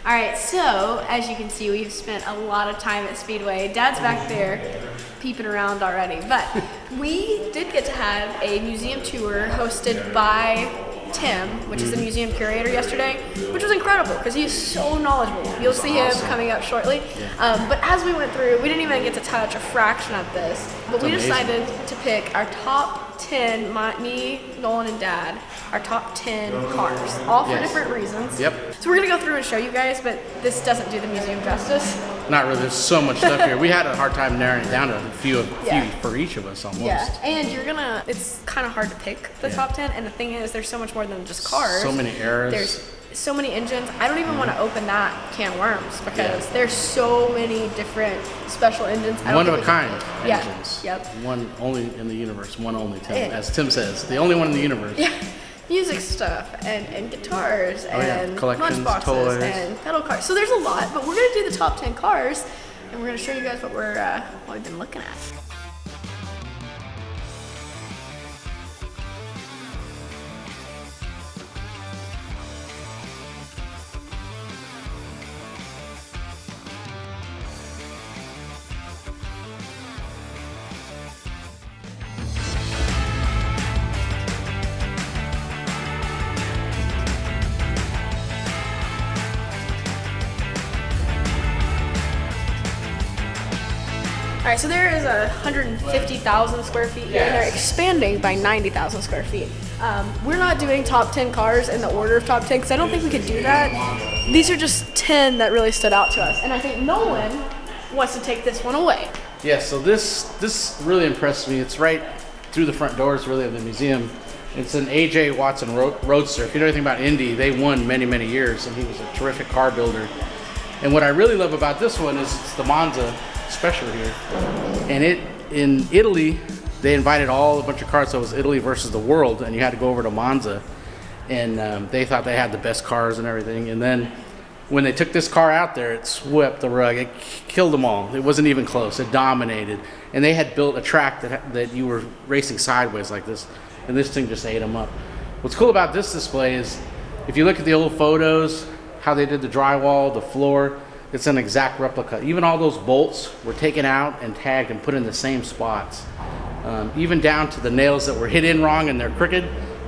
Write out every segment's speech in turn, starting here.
All right, so as you can see, we've spent a lot of time at Speedway. Dad's back there peeping around already, but we did get to have a museum tour hosted by Tim, which is the museum curator yesterday, which was incredible because he is so knowledgeable. You'll see him coming up shortly. But as we went through, we didn't even get to touch a fraction of this, but we decided to pick our top 10, me, Nolan, and Dad, our top 10 cars, all for different reasons. Yep. So we're gonna go through and show you guys, but this doesn't do the museum justice. Not really, there's so much stuff here. We had a hard time narrowing it down to a few for each of us almost. Yeah, and it's kind of hard to pick the top 10, and the thing is, there's so much more than just cars. So many eras. There's so many engines. I don't even want to open that can of worms because there's so many different special engines. One of a kind engines. Yep. One only in the universe, one only, Tim, as Tim says, the only one in the universe. Yeah. Music stuff and guitars and lunchboxes toys, and pedal cars. So there's a lot, but we're gonna do the top 10 cars, and we're gonna show you guys what we've been looking at. All right, so there is 150,000 square feet here, and they're expanding by 90,000 square feet. We're not doing top 10 cars in the order of top 10 because I don't think we could do that. These are just 10 that really stood out to us, and I think Nolan wants to take this one away. Yeah, so this really impressed me. It's right through the front doors, really, of the museum. It's an A.J. Watson Roadster. If you know anything about Indy, they won many, many years, and he was a terrific car builder. And what I really love about this one is it's the Monza special here, and in Italy they invited a bunch of cars, so it was Italy versus the world, and you had to go over to Monza, and they thought they had the best cars and everything, and then when they took this car out there, it swept the rug. It killed them all. It wasn't even close. It dominated, and they had built a track that you were racing sideways like this, and this thing just ate them up. What's cool about this display is if you look at the old photos, how they did the drywall, the floor, it's an exact replica. Even all those bolts were taken out and tagged and put in the same spots. Even down to the nails that were hit in wrong and they're crooked,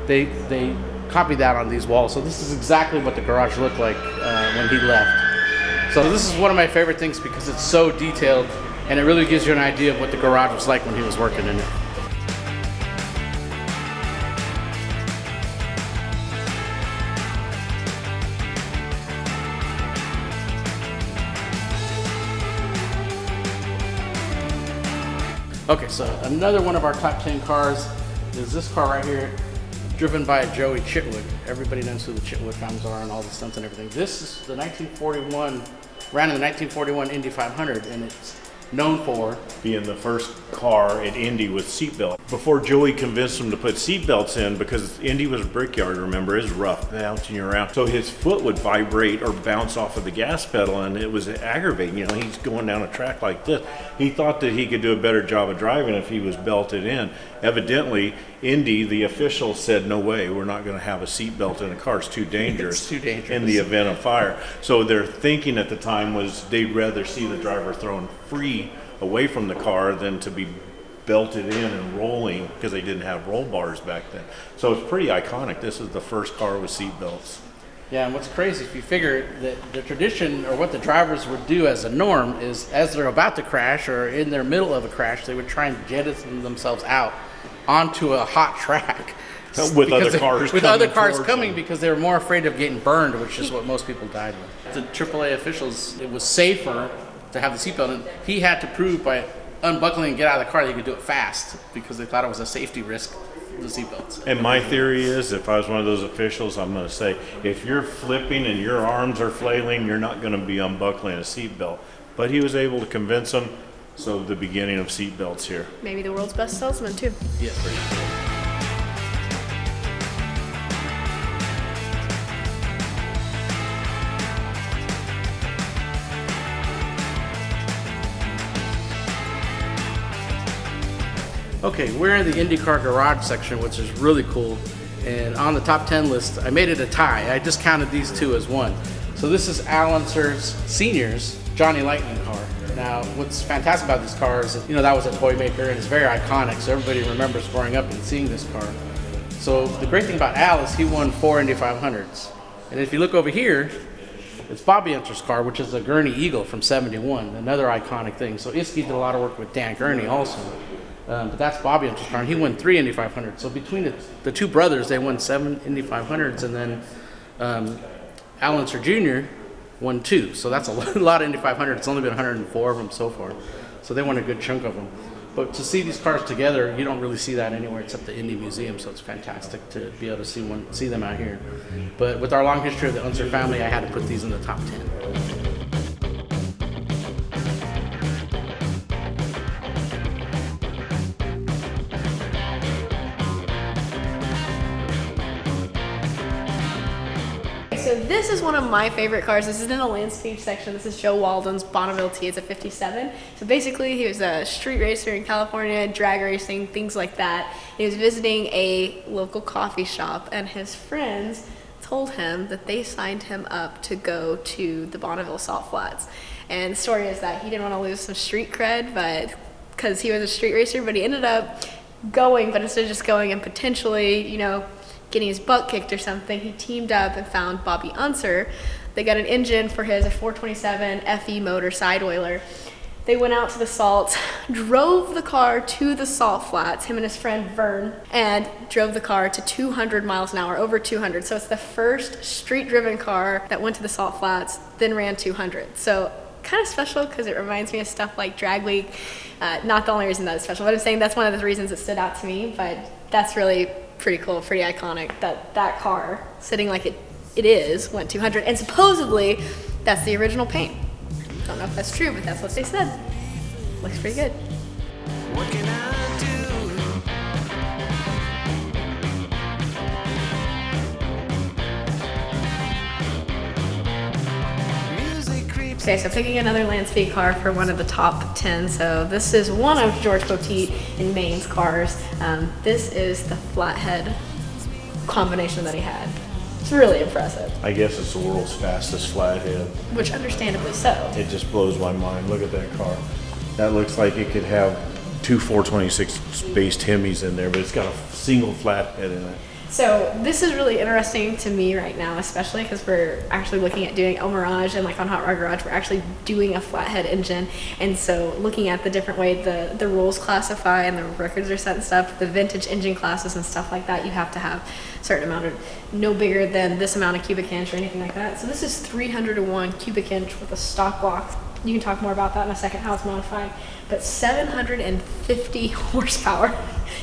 they copied that on these walls. So this is exactly what the garage looked like when he left. So this is one of my favorite things because it's so detailed and it really gives you an idea of what the garage was like when he was working in it. Okay, so another one of our top 10 cars is this car right here, driven by Joey Chitwood. Everybody knows who the Chitwood families are and all the stunts and everything. This is the 1941, ran in the 1941 Indy 500, and it's known for being the first car at Indy with seatbelt. Before Joey convinced him to put seatbelts in, because Indy was a brickyard, remember, it's rough, bouncing you around. So his foot would vibrate or bounce off of the gas pedal, and it was aggravating. You know, he's going down a track like this. He thought that he could do a better job of driving if he was belted in. Evidently, Indy, the official, said, no way, we're not going to have a seatbelt in a car. It's too dangerous. It's too dangerous. In the event of fire. So their thinking at the time was they'd rather see the driver thrown free away from the car than to be belted in and rolling, because they didn't have roll bars back then. So it's pretty iconic. This is the first car with seatbelts. Yeah, and what's crazy, if you figure that the tradition or what the drivers would do as a norm is as they're about to crash or in their middle of a crash, they would try and jettison themselves out onto a hot track. With other cars coming because they were more afraid of getting burned, which is what most people died with. The AAA officials, it was safer to have the seatbelt, and he had to prove by unbuckling and get out of the car that he could do it fast because they thought it was a safety risk, the seatbelts. And my theory is, if I was one of those officials, I'm going to say, if you're flipping and your arms are flailing, you're not going to be unbuckling a seatbelt. But he was able to convince them, so the beginning of seatbelts here. Maybe the world's best salesman too. Yeah, pretty cool. Okay, we're in the IndyCar garage section, which is really cool. And on the top 10 list, I made it a tie. I just counted these two as one. So this is Al Unser's Senior's Johnny Lightning car. Now, what's fantastic about this car is, that was a toy maker and it's very iconic, so everybody remembers growing up and seeing this car. So the great thing about Al is he won 4 Indy 500s. And if you look over here, it's Bobby Unser's car, which is a Gurney Eagle from '71, another iconic thing. So Iskey did a lot of work with Dan Gurney also. But that's Bobby Unser's car, and he won 3 Indy 500s. So between the two brothers, they won 7 Indy 500s, and then Al Unser Jr. won 2. So that's a lot of Indy 500s. It's only been 104 of them so far. So they won a good chunk of them. But to see these cars together, you don't really see that anywhere except the Indy Museum, so it's fantastic to be able to see them out here. But with our long history of the Unser family, I had to put these in the top 10. So this is one of my favorite cars. This is in the landscape section. This is Joe Walden's Bonneville T. It's a 57. So basically he was a street racer in California, drag racing, things like that. He was visiting a local coffee shop and his friends told him that they signed him up to go to the Bonneville Salt Flats. And the story is that he didn't want to lose some street cred, but because he was a street racer, but he ended up going, but instead of just going and potentially, getting his butt kicked or something, he teamed up and found Bobby Unser. They got an engine for his, a 427 FE motor side oiler. They went out to the salts, drove the car to the salt flats, him and his friend Vern, and drove the car to 200 miles an hour, over 200. So it's the first street-driven car that went to the salt flats, then ran 200. So kind of special because it reminds me of stuff like Drag Week. Not the only reason that it's special, but I'm saying that's one of the reasons it stood out to me, but that's really pretty cool, pretty iconic that car, sitting like it is, went 200, and supposedly that's the original paint. Don't know if that's true, but that's what they said. Looks pretty good. What can I do? Okay, so picking another landscape car for one of the top 10. So this is one of George Poteet in Maine's cars. This is the flathead combination that he had. It's really impressive. I guess it's the world's fastest flathead. Which understandably so. It just blows my mind. Look at that car. That looks like it could have 2 426 based Hemis in there, but it's got a single flathead in it. So this is really interesting to me right now, especially because we're actually looking at doing El Mirage, and like on Hot Rod Garage, we're actually doing a flathead engine. And so looking at the different way the rules classify and the records are set and stuff, the vintage engine classes and stuff like that, you have to have a certain amount of, no bigger than this amount of cubic inch or anything like that. So this is 301 cubic inch with a stock block. You can talk more about that in a second, how it's modified. But 750 horsepower.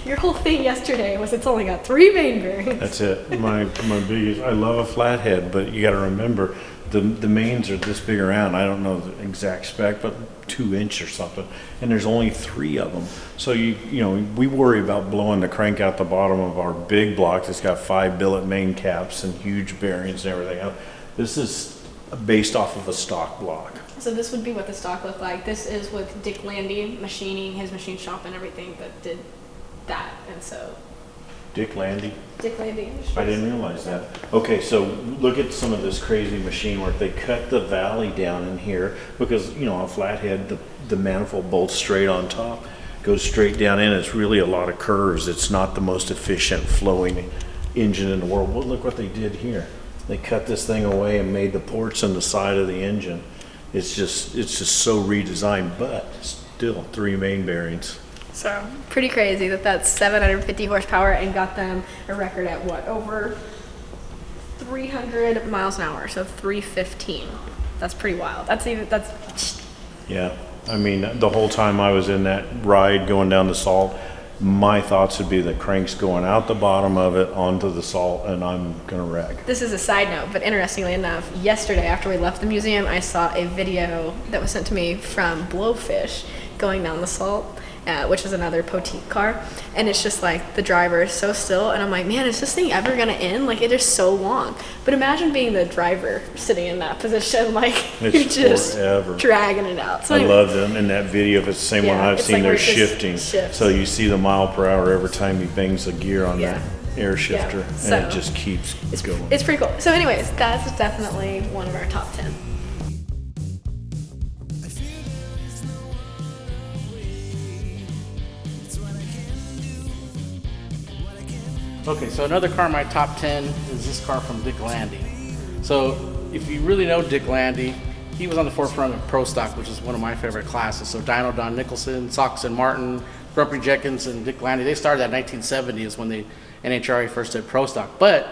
Your whole thing yesterday was it's only got 3 main bearings. That's it. My biggest. I love a flathead, but you got to remember the mains are this big around. I don't know the exact spec, but 2-inch or something. And there's only 3 of them. So we worry about blowing the crank out the bottom of our big block that's got 5 billet main caps and huge bearings and everything else. This is based off of a stock block. So this would be what the stock looked like. This is with Dick Landy machining, his machine shop and everything that did that. And so Dick Landy? Dick Landy. I didn't realize that. Okay, so look at some of this crazy machine work. They cut the valley down in here because, a flathead, the manifold bolts straight on top, goes straight down in. It's really a lot of curves. It's not the most efficient flowing engine in the world. Well, look what they did here. They cut this thing away and made the ports on the side of the engine. It's just so redesigned, but still 3 main bearings. So pretty crazy that's 750 horsepower and got them a record at over 300 miles an hour, so 315. That's pretty wild. Yeah. I mean, the whole time I was in that ride going down the salt, my thoughts would be the crank's going out the bottom of it onto the salt and I'm gonna wreck. This is a side note, but interestingly enough, yesterday after we left the museum, I saw a video that was sent to me from Blowfish going down the salt, which is another Poteet car, and it's just like the driver is so still, and I'm like, man, is this thing ever gonna end? Like, it is so long. But imagine being the driver sitting in that position, like it's you're just forever dragging it out. So I love them in that video. If it's the same one I've seen, like they're shifting. Shifts. So you see the mile per hour every time he bangs the gear on that. air shifter, Yeah, and so it just keeps going. It's pretty cool. So anyways, that's definitely one of our top 10. Okay, so another car in my top 10 is this car from Dick Landy. So if you really know Dick Landy, he was on the forefront of Pro Stock, which is one of my favorite classes. So Dino Don Nicholson, Sox and Martin, Grumpy Jenkins, and Dick Landy, they started at 1970 is when the NHRA first did Pro Stock. But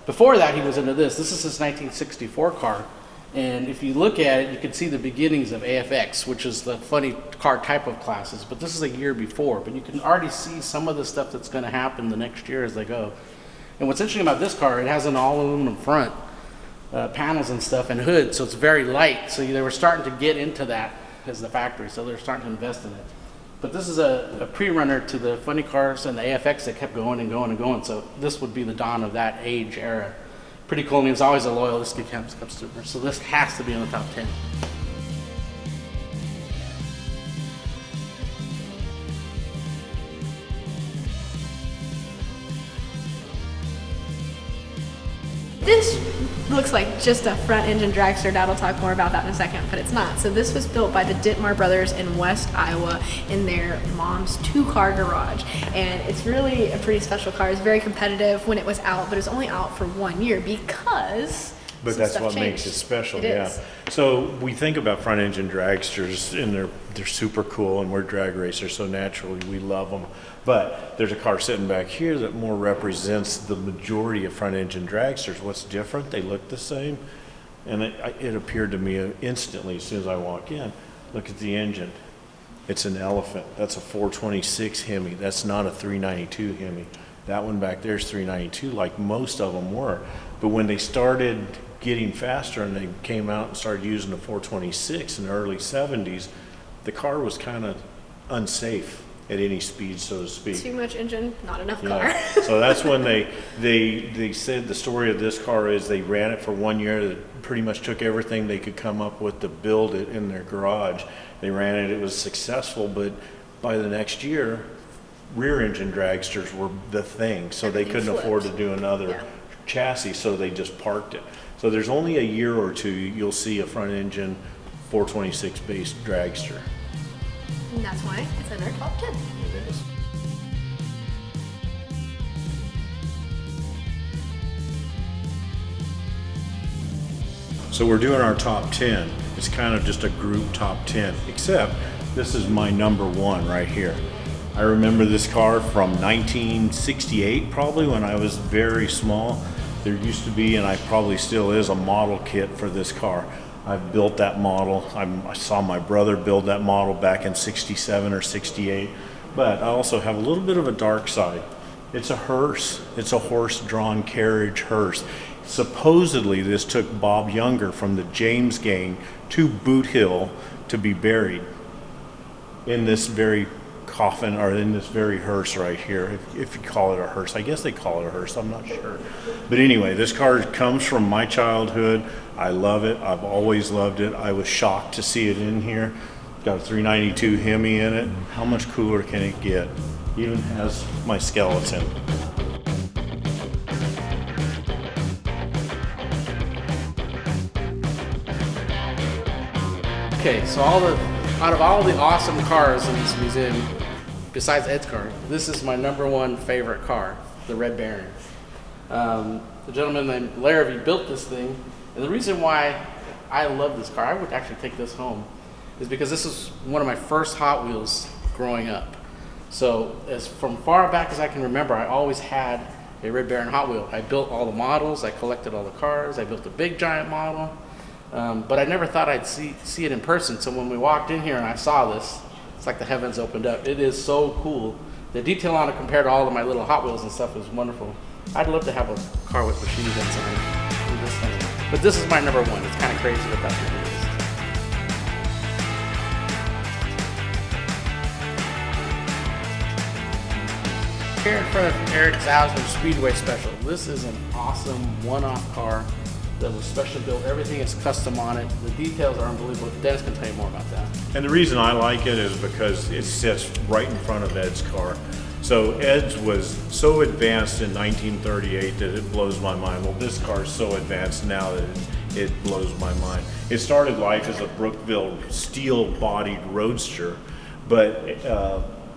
before that, he was into this. This is his 1964 car. And if you look at it, you can see the beginnings of AFX, which is the funny car type of classes. But this is a year before. But you can already see some of the stuff that's going to happen the next year as they go. And what's interesting about this car, it has an all aluminum front, panels and stuff, and hood, so it's very light. So they were starting to get into that as the factory, so they're starting to invest in it. But this is a pre-runner to the funny cars and the AFX that kept going and going and going. So this would be the dawn of that age era. Pretty cool. I mean, it's always a loyal customer. So this has to be in the top 10. This looks like just a front engine dragster. Dad will talk more about that in a second, but it's not. So this was built by the Dittmar brothers in West Iowa in their mom's 2-car garage. And it's really a pretty special car. It's very competitive when it was out, but it's only out for 1 year because But that's what makes it special, It yeah. is. So we think about front engine dragsters, and they're super cool, and we're drag racers, so naturally we love them. But there's a car sitting back here that more represents the majority of front engine dragsters. What's different? They look the same, and it appeared to me instantly as soon as I walk in. Look at the engine. It's an Elephant. That's a 426 Hemi. That's not a 392 Hemi. That one back there is 392, like most of them were. But when they started getting faster and they came out and started using the 426 in the early 70s, the car was kind of unsafe at any speed, so to speak. Too much engine, not enough car. Yeah. So that's when they said the story of this car is they ran it for 1 year. That pretty much took everything they could come up with to build it in their garage. They ran it. It was successful, but by the next year, rear engine dragsters were the thing. So they couldn't afford to do another chassis, so they just parked it. So there's only a year or two you'll see a front engine 426 based dragster. And that's why it's in our top 10. It is. So we're doing our top 10. It's kind of just a group top 10, except this is my number one right here. I remember this car from 1968, probably when I was very small. There used to be, and I probably still is, a model kit for this car. I've built that model. I saw my brother build that model back in 67 or 68. But I also have a little bit of a dark side. It's a hearse. It's a horse-drawn carriage hearse. Supposedly, this took Bob Younger from the James Gang to Boot Hill to be buried in this very coffin, or in this very hearse right here, if you call it a hearse. I guess they call it a hearse, I'm not sure. But anyway, this car comes from my childhood. I love it. I've always loved it. I was shocked to see it in here. Got a 392 Hemi in it. How much cooler can it get? Even has my skeleton. Okay, so out of all the awesome cars in this museum, besides Ed's car, this is my number one favorite car, the Red Baron. The gentleman named Larrabee built this thing, and the reason why I love this car, I would actually take this home, is because this is one of my first Hot Wheels growing up. So as from far back as I can remember, I always had a Red Baron Hot Wheel. I built all the models, I collected all the cars, I built a big giant model, but I never thought I'd see it in person. So when we walked in here and I saw this, it's like the heavens opened up. It is so cool. The detail on it compared to all of my little Hot Wheels and stuff is wonderful. I'd love to have a car with machine guns on it. But this is my number one. It's kind of crazy that that's what it is. Here in front of Eric Zausner's Speedway Special. This is an awesome one-off car that was special built. Everything is custom on it. The details are unbelievable. Dennis can tell you more about that. And the reason I like it is because it sits right in front of Ed's car. So Ed's was so advanced in 1938 that it blows my mind. Well, this car is so advanced now that it blows my mind. It started life as a Brookville steel-bodied Roadster, but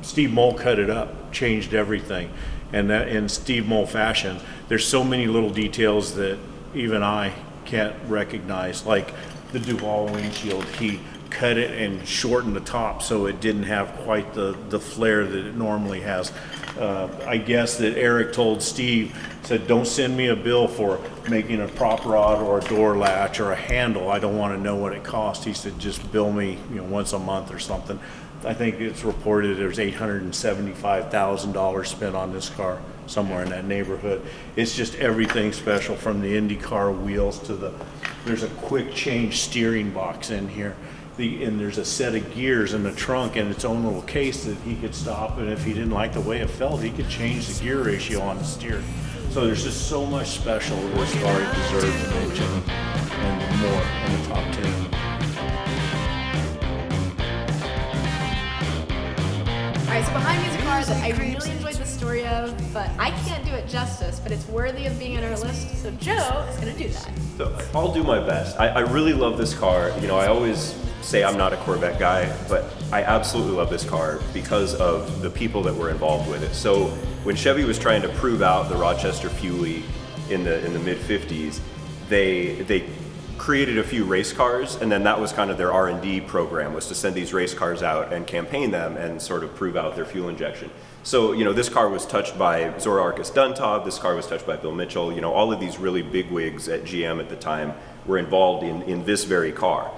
Steve Moll cut it up, changed everything. And that in Steve Moll fashion, there's so many little details that even I can't recognize, like the Duval windshield. He cut it and shortened the top so it didn't have quite the flare that it normally has. I guess that Eric told Steve, said, don't send me a bill for making a prop rod or a door latch or a handle. I don't want to know what it cost. He said, just bill me, once a month or something. I think it's reported there's $875,000 spent on this car, somewhere in that neighborhood. It's just everything special, from the IndyCar wheels to there's a quick change steering box in here. And there's a set of gears in the trunk and its own little case that he could stop, and if he didn't like the way it felt, he could change the gear ratio on the steering. So there's just so much special with this car. It deserves a mention and more in the top 10. Alright, so behind me is a car that I really enjoyed the story of, but I can't do it justice, but it's worthy of being on our list, so Joe is going to do that. So I'll do my best. I really love this car. I always say I'm not a Corvette guy, but I absolutely love this car because of the people that were involved with it. So when Chevy was trying to prove out the Rochester Fuelie in the mid-50s, they created a few race cars, and then that was kind of their R&D program, was to send these race cars out and campaign them and sort of prove out their fuel injection. So, this car was touched by Zora Arkus Duntov, this car was touched by Bill Mitchell, all of these really big wigs at GM at the time were involved in this very car.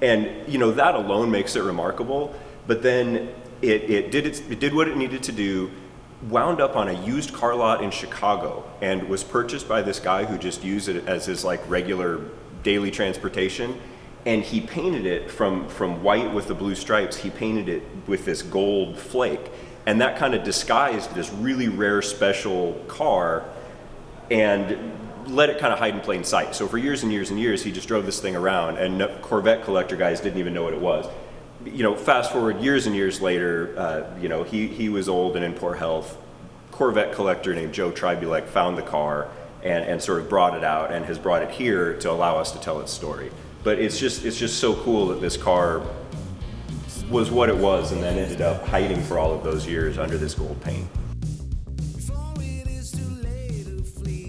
And, that alone makes it remarkable, but then it did what it needed to do, wound up on a used car lot in Chicago, and was purchased by this guy who just used it as his regular daily transportation, and he painted it from white with the blue stripes. He painted it with this gold flake, and that kind of disguised this really rare special car and let it kind of hide in plain sight. So for years and years and years, he just drove this thing around, and Corvette collector guys didn't even know what it was. Fast forward years and years later, he was old and in poor health. Corvette collector named Joe Tribulek found the car and sort of brought it out, and has brought it here to allow us to tell its story. But it's just so cool that this car was what it was, and then ended up hiding for all of those years under this gold paint.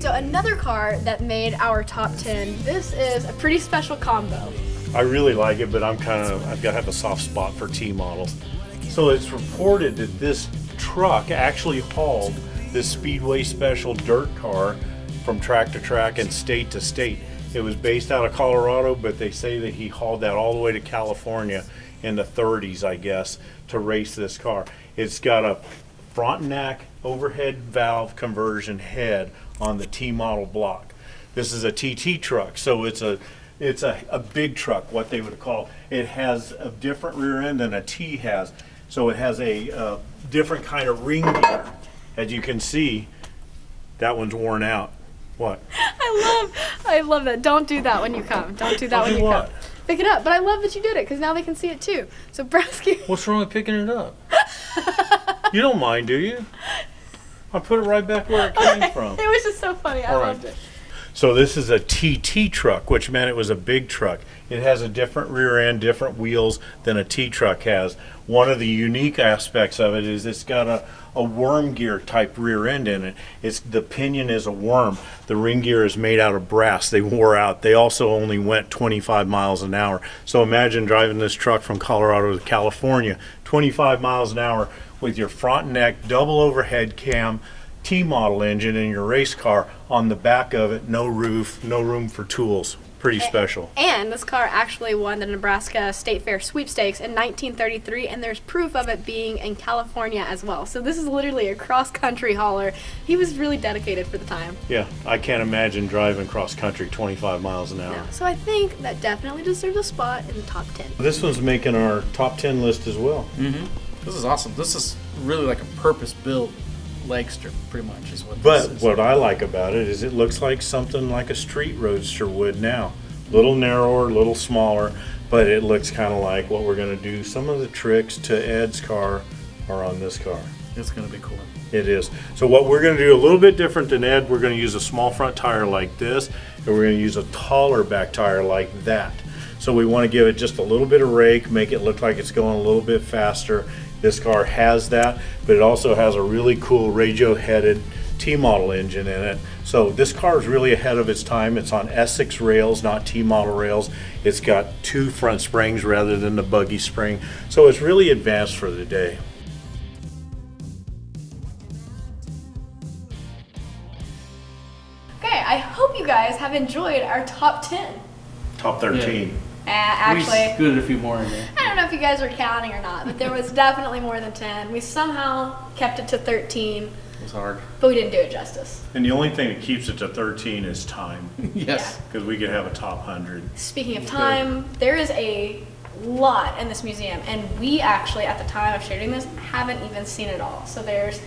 So another car that made our top 10, this is a pretty special combo. I really like it, but I've got to have a soft spot for T models. So it's reported that this truck actually hauled this Speedway special dirt car from track to track and state to state. It was based out of Colorado, but they say that he hauled that all the way to California in the 30s, I guess, to race this car. It's got a Frontenac overhead valve conversion head on the T model block. This is a TT truck, so it's a big truck, what they would call. It has a different rear end than a T has, so it has a different kind of ring gear. As you can see, that one's worn out. What? I love that. Don't do that when you come. Don't do that when you come. Pick it up. But I love that you did it, because now they can see it too. So Brasky. What's wrong with picking it up? You don't mind, do you? I put it right back where it came from. It was just so funny. I loved it. So this is a TT truck, which meant it was a big truck. It has a different rear end, different wheels than a T truck has. One of the unique aspects of it is it's got a worm gear type rear end in it. The pinion is a worm. The ring gear is made out of brass. They wore out. They also only went 25 miles an hour. So imagine driving this truck from Colorado to California, 25 miles an hour with your Frontenac double overhead cam T model engine in your race car. On the back of it, no roof, no room for tools. Pretty special. And this car actually won the Nebraska State Fair sweepstakes in 1933, and there's proof of it being in California as well. So this is literally a cross-country hauler. He was really dedicated for the time. Yeah, I can't imagine driving cross-country 25 miles an hour. No. So I think that definitely deserves a spot in the top 10. This one's making our top 10 list as well. Mm-hmm. This is awesome. This is really like a purpose-built leg strip, pretty much, is what this But is. what I like about it is it looks like something like a street roadster would now. Little narrower, little smaller, but it looks kind of like what we're going to do. Some of the tricks to Ed's car are on this car. It's going to be cool. It is. So what we're going to do a little bit different than Ed, we're going to use a small front tire like this, and we're going to use a taller back tire like that. So we want to give it just a little bit of rake, make it look like it's going a little bit faster. This car has that, but it also has a really cool radio-headed T-model engine in it. So this car is really ahead of its time. It's on Essex rails, not T-model rails. It's got 2 front springs rather than the buggy spring. So it's really advanced for the day. Okay, I hope you guys have enjoyed our top 10. Top 13. Actually, we scooted a few more in there. I don't know if you guys were counting or not, but there was definitely more than 10. We somehow kept it to 13, It was hard. but we didn't do it justice. And the only thing that keeps it to 13 is time, Yes. because we could have a top 100. Speaking of time, there is a lot in this museum, and we actually, at the time of shooting this, haven't even seen it all. So there's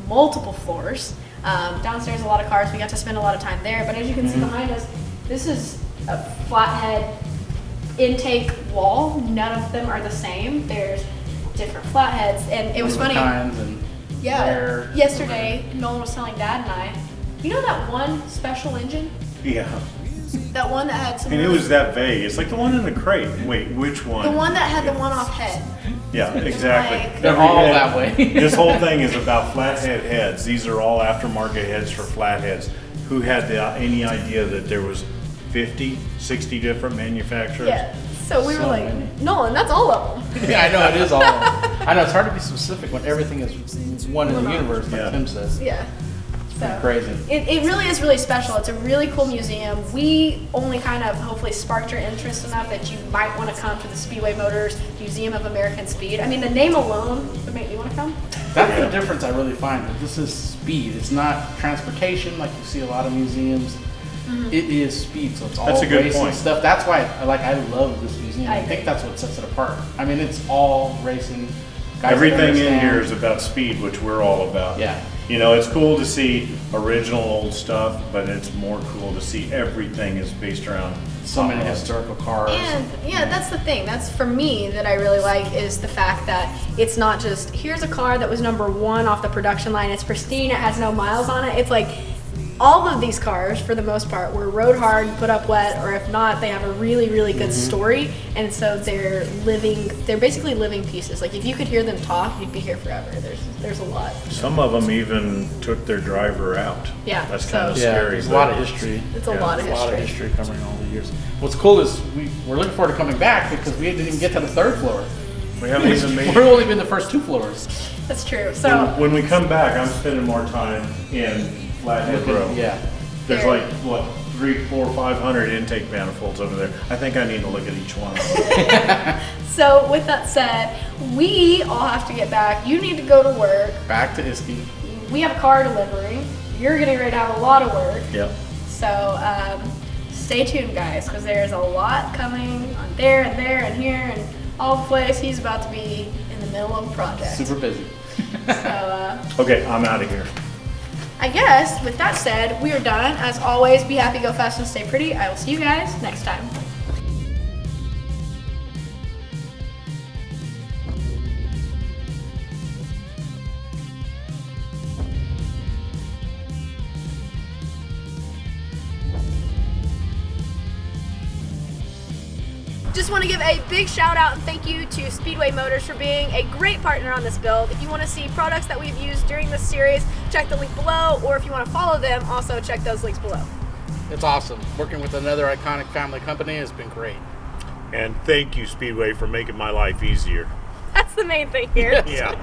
multiple floors. Downstairs, a lot of cars. We got to spend a lot of time there, but as you can see behind us, this is a flathead intake wall. None of them are the same. There's different flatheads, and it was funny. Kinds and where- Yesterday, Nolan was telling Dad and I, you know that one special engine? Yeah. That one that had some. And it was that vague. It's like the one in the crate. Wait, which one? the one that had the one-off head. Yeah, exactly. Like- They're Every all head- that way. This whole thing is about flathead heads. These are all aftermarket heads for flatheads. Who had any idea that there was 50, 60 different manufacturers? Yeah. So we were So like, many. Nolan, that's all of them. Yeah, I know, it is all of them. I know, it's hard to be specific when everything is one in the universe, like Yeah. Tim says. Yeah. So Crazy. It really is really special. It's a really cool museum. We only kind of hopefully sparked your interest enough that you might want to come to the Speedway Motors Museum of American Speed. I mean, the name alone would make you want to come. That's the difference I really find. That this is speed. It's not transportation like you see a lot of museums. It is speed, so it's all That's a good racing point. stuff. That's why I love this museum. I I agree. think that's what sets it apart. I mean, it's all racing. Guys that Everything in understand. here is about speed, which we're all about. Yeah. You know, it's cool to see original old stuff, but it's more cool to see everything is based around So many hot rods. historical cars. And yeah, that's the thing. That's for me that I really like is the fact that it's not just here's a car that was number 1 off the production line. It's pristine. It has no miles on it. It's like all of these cars, for the most part, were rode hard, put up wet, or if not, they have a really, really good story. And so they're basically living pieces. Like if you could hear them talk, you'd be here forever. There's a lot. Some of them even took their driver out. Yeah, That's so- kind of Yeah, scary. there's a but- lot of history. It's a Yeah, lot of A lot of history. history covering all the years. What's cool is we're looking forward to coming back because we didn't even get to the 3rd floor. We haven't even made We've only been the first 2 floors. That's true. So When we come back, I'm spending more time in Flathead Row. Yeah. There's There. like, what, 300, 400, 500 intake manifolds over there. I think I need to look at each one of them. So with that said, we all have to get back. You need to go to work. Back to Iski. We have a car delivery. You're getting ready to have a lot of work. Yep. So stay tuned, guys, because there's a lot coming on there and there and here and all the place. He's about to be in the middle of a project. Super busy. So Okay, I'm out of here. I guess with that said, we are done. As always, be happy, go fast, and stay pretty. I will see you guys next time. Just want to give a big shout out and thank you to Speedway Motors for being a great partner on this build. If you want to see products that we've used during this series, check the link below, or if you want to follow them, also check those links below. It's awesome. Working with another iconic family company has been great. And thank you, Speedway, for making my life easier. That's the main thing here. Yeah.